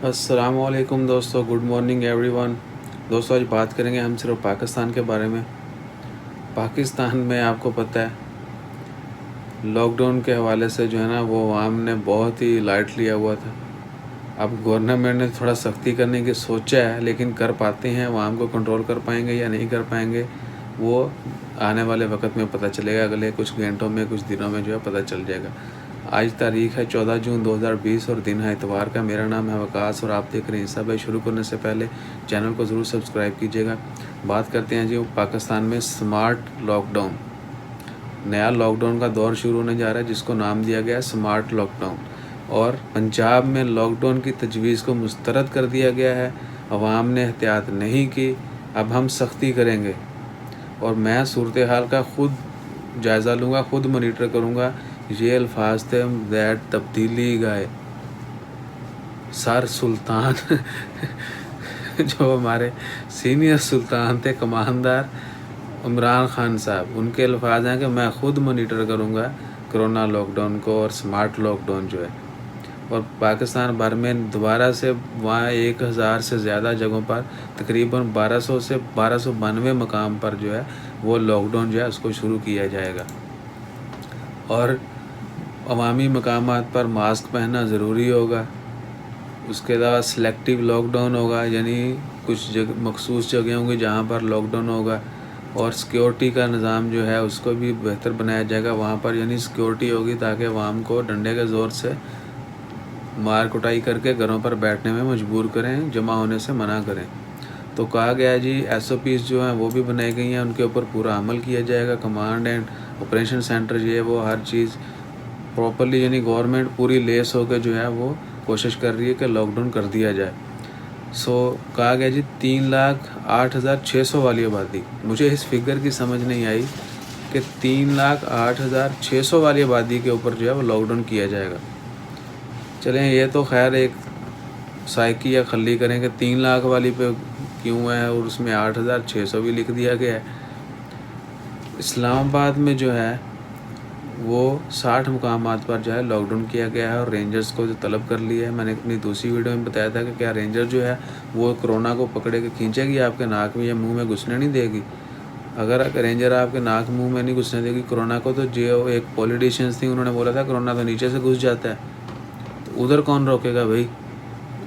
अस्सलाम वालेकुम दोस्तों, गुड मॉर्निंग एवरीवन। दोस्तों आज बात करेंगे हम सिर्फ पाकिस्तान के बारे में। पाकिस्तान में आपको पता है लॉकडाउन के हवाले से जो है ना वो आवाम ने बहुत ही लाइट लिया हुआ था। अब गवर्नमेंट ने थोड़ा सख्ती करने की सोचा है, लेकिन कर पाते हैं आवाम को कंट्रोल कर पाएंगे या नहीं कर पाएंगे वो आने वाले वक्त में पता चलेगा। अगले कुछ घंटों में कुछ दिनों में जो है पता चल जाएगा। आज तारीख़ है 14 जून 2020 और दिन है इतवार का। मेरा नाम है वकास और आप देख रहे हैं ईसा भाई। शुरू करने से पहले चैनल को ज़रूर सब्सक्राइब कीजिएगा। बात करते हैं जी पाकिस्तान में स्मार्ट लॉकडाउन। नया लॉकडाउन का दौर शुरू होने जा रहा है जिसको नाम दिया गया है स्मार्ट लॉकडाउन। और पंजाब में लॉकडाउन की तजवीज़ को मुस्तरद कर दिया गया है। अवाम ने एहतियात नहीं की, अब हम सख्ती करेंगे। और मैं सूरत हाल का ख़ुद जायज़ा लूँगा, ख़ुद मॉनिटर करूँगा। ये अल्फाज थे दैट तब्दीली गाए सर सुल्तान जो हमारे सीनियर सुल्तान थे कमांडर इमरान खान साहब, उनके अल्फाज हैं कि मैं ख़ुद मॉनिटर करूँगा कोरोना लॉकडाउन को और स्मार्ट लॉकडाउन जो है। और पाकिस्तान भर में दोबारा से वहाँ 1000 से ज़्यादा जगहों पर तकरीबन 1200 से 1292 मकाम पर जो है वो लॉकडाउन जो है उसको शुरू किया जाएगा। और अवामी मकामात पर मास्क पहनना ज़रूरी होगा। उसके अलावा सेलेक्टिव लॉकडाउन होगा, यानी कुछ मखसूस जगह होंगी जहाँ पर लॉकडाउन होगा। और सिक्योरिटी का निज़ाम जो है उसको भी बेहतर बनाया जाएगा वहाँ पर, यानी सिक्योरिटी होगी ताकि अवाम को डंडे के ज़ोर से मार कुटाई करके घरों पर बैठने में मजबूर करें, जमा होने से मना करें। तो कहा गया जी SOPs जो हैं वो भी बनाई गई हैं, उनके ऊपर पूरा अमल किया जाएगा। कमांड एंड ऑपरेशन सेंटर ये वो हर चीज़ प्रॉपरली, यानी गवर्नमेंट पूरी लेस होकर जो है वो कोशिश कर रही है कि लॉकडाउन कर दिया जाए। कहा गया जी 3,08,600 वाली आबादी। मुझे इस फिगर की समझ नहीं आई कि 3,08,600 वाली आबादी के ऊपर जो है वो लॉकडाउन किया जाएगा। चलें, ये तो खैर एक साइकी या खली करें कि 3 लाख वाली पे क्यों है और उसमें 8,600 भी लिख दिया गया है। इस्लामाबाद में जो है वो 60 मुकामात पर जो है लॉकडाउन किया गया है और रेंजर्स को जो तलब कर लिया है। मैंने अपनी दूसरी वीडियो में बताया था कि क्या रेंजर जो है वो कोरोना को पकड़े के खींचेगी, आपके नाक में या मुंह में घुसने नहीं देगी। अगर रेंजर आपके नाक मुंह में नहीं घुसने देगी कोरोना को, तो जो एक पॉलिटिशियंस थी उन्होंने बोला था कोरोना तो नीचे से घुस जाता है, तो उधर कौन रोकेगा भाई।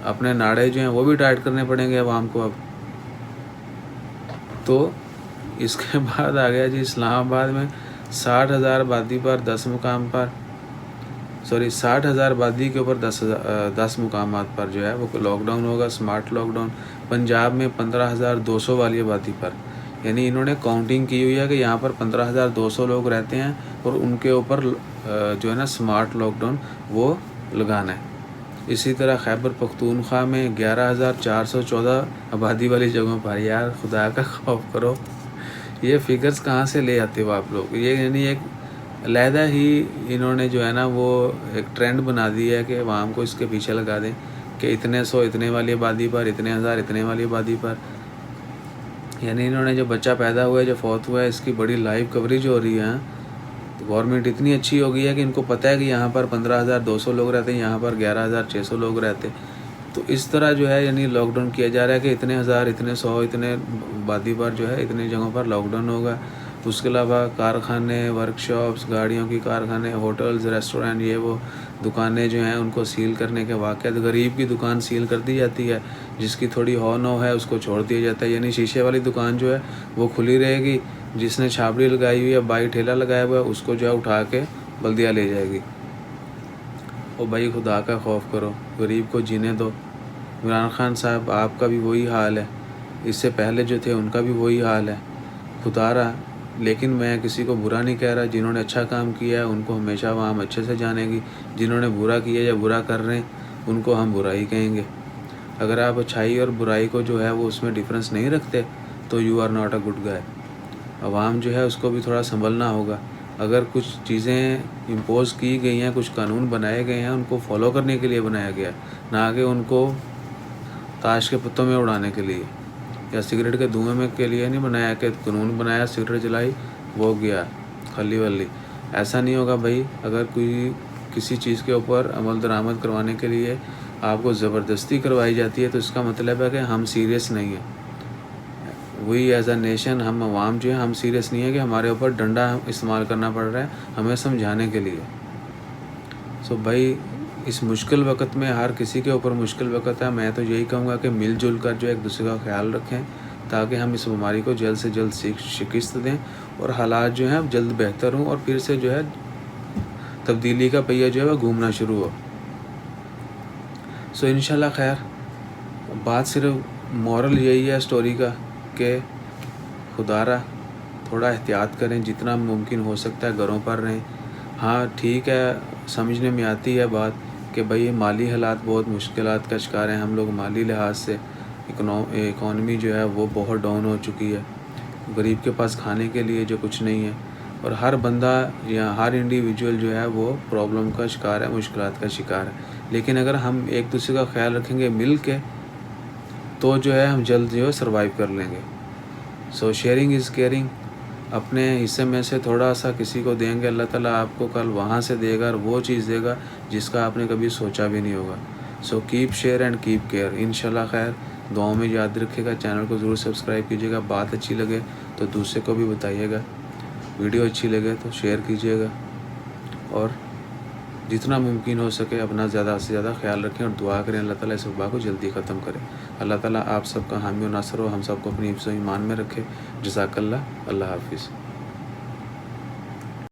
अपने नाड़े जो हैं वो भी टाइट करने पड़ेंगे आवाम को अब। तो इसके बाद आ गया जी इस्लामाबाद में 60,000 आबादी पर 10 मुकाम पर 60,000 आबादी के ऊपर 10 मुकामात पर जो है वो लॉकडाउन होगा, स्मार्ट लॉकडाउन। पंजाब में 15,200 वाली आबादी पर, यानी इन्होंने काउंटिंग की हुई है कि यहाँ पर 15,200 लोग रहते हैं और उनके ऊपर जो है ना स्मार्ट लॉकडाउन वो लगाना है। इसी तरह खैबर पख्तूनख्वा में 11,414 आबादी वाली जगहों पर, यार खुदा का खौफ करो, ये फिगर्स कहाँ से ले आते हो आप लोग। ये यानी एक अलहदा ही इन्होंने जो है ना वो एक ट्रेंड बना दिया है कि आवाम को इसके पीछे लगा दें कि इतने 100 इतने वाली आबादी पर, इतने हज़ार इतने वाली आबादी पर। यानी इन्होंने जो बच्चा पैदा हुआ है, जो फौत हुआ है, इसकी बड़ी लाइव कवरेज हो रही है। तो गवर्नमेंट इतनी अच्छी हो गई है कि इनको पता है कि यहाँ पर 15,200 लोग रहते हैं, यहाँ पर 11,600 लोग रहते। तो इस तरह जो है यानी लॉकडाउन किया जा रहा है कि इतने हज़ार इतने 100 इतने आबादी पर जो है इतनी जगहों पर लॉकडाउन होगा। तो उसके अलावा कारखाने, वर्कशॉप्स, गाड़ियों की कारखाने, होटल्स, रेस्टोरेंट, ये वो दुकानें जो हैं उनको सील करने के वाक़यात। गरीब की दुकान सील कर दी जाती है, जिसकी थोड़ी हौ नो है उसको छोड़ दिया जाता है, यानी शीशे वाली दुकान जो है वो खुली रहेगी। जिसने छाबड़ी लगाई हुई है, बाई ठेला लगाया हुआ है, उसको जो है उठा के बल्दिया ले जाएगी। ओ भाई खुदा का खौफ करो, गरीब को जीने दो। इमरान खान साहब आपका भी वही हाल है, इससे पहले जो थे उनका भी वही हाल है। खुदारा, लेकिन मैं किसी को बुरा नहीं कह रहा। जिन्होंने अच्छा काम किया है उनको हमेशा वहाँ अच्छे से जानेगी, जिन्होंने बुरा किया या बुरा कर रहे हैं उनको हम बुरा ही कहेंगे। अगर आप अच्छाई और बुराई को जो है वो उसमें डिफरेंस नहीं रखते तो you are not a good guy. अवाम जो है उसको भी थोड़ा संभलना होगा। अगर कुछ चीज़ें इम्पोज की गई हैं, कुछ कानून बनाए गए हैं, उनको फॉलो करने के लिए बनाया गया, ना कि उनको ताश के पत्तों में उड़ाने के लिए या सिगरेट के धुएं में के लिए नहीं बनाया कि कानून बनाया, सिगरेट जलाई, वो गया खली वली। ऐसा नहीं होगा भाई। अगर कोई किसी चीज़ के ऊपर अमल दरामद करवाने के लिए آپ کو زبردستی کروائی جاتی ہے تو اس کا مطلب ہے کہ ہم سیریس نہیں ہیں. وی ایز اے نیشن، ہم عوام جو ہیں ہم سیریس نہیں ہے کہ ہمارے اوپر ڈنڈا استعمال کرنا پڑ رہا ہے ہمیں سمجھانے کے لیے. سو بھائی اس مشکل وقت میں ہر کسی کے اوپر مشکل وقت ہے. میں تو یہی کہوں گا کہ مل جل کر جو ایک دوسرے کا خیال رکھیں تاکہ ہم اس بیماری کو جلد سے جلد شکست دیں اور حالات جو ہیں جلد بہتر ہوں اور پھر سے جو ہے تبدیلی کا پہیہ جو ہے وہ گھومنا شروع ہو. سو انشاءاللہ خیر. بات صرف مورل یہی ہے اسٹوری کا کہ خدا را تھوڑا احتیاط کریں، جتنا ممکن ہو سکتا ہے گھروں پر رہیں. ہاں ٹھیک ہے، سمجھنے میں آتی ہے بات کہ بھئی مالی حالات بہت مشکلات کا شکار ہیں ہم لوگ. مالی لحاظ سے اکانومی جو ہے وہ بہت ڈاؤن ہو چکی ہے. غریب کے پاس کھانے کے لیے جو کچھ نہیں ہے اور ہر بندہ یا ہر انڈیویجول جو ہے وہ پرابلم کا شکار ہے، مشکلات کا شکار ہے. لیکن اگر ہم ایک دوسرے کا خیال رکھیں گے مل کے تو جو ہے ہم جلد جو ہے سروائیو کر لیں گے. سو شیئرنگ از کیئرنگ. اپنے حصے میں سے تھوڑا سا کسی کو دیں گے، اللہ تعالیٰ آپ کو کل وہاں سے دے گا اور وہ چیز دے گا جس کا آپ نے کبھی سوچا بھی نہیں ہوگا. So keep share and keep care. انشاءاللہ خیر. دعاؤں میں یاد رکھے گا. چینل کو ضرور سبسکرائب کیجیے گا. بات اچھی لگے تو دوسرے کو بھی بتائیے گا. ویڈیو اچھی لگے تو شیئر کیجیے گا اور جتنا ممکن ہو سکے اپنا زیادہ سے زیادہ خیال رکھیں اور دعا کریں اللہ تعالیٰ اس وبا کو جلدی ختم کرے. اللہ تعالیٰ آپ سب کا حامی و ناصر ہو، ہم سب کو اپنی حفظ و ایمان میں رکھے. جزاک اللہ. اللہ حافظ.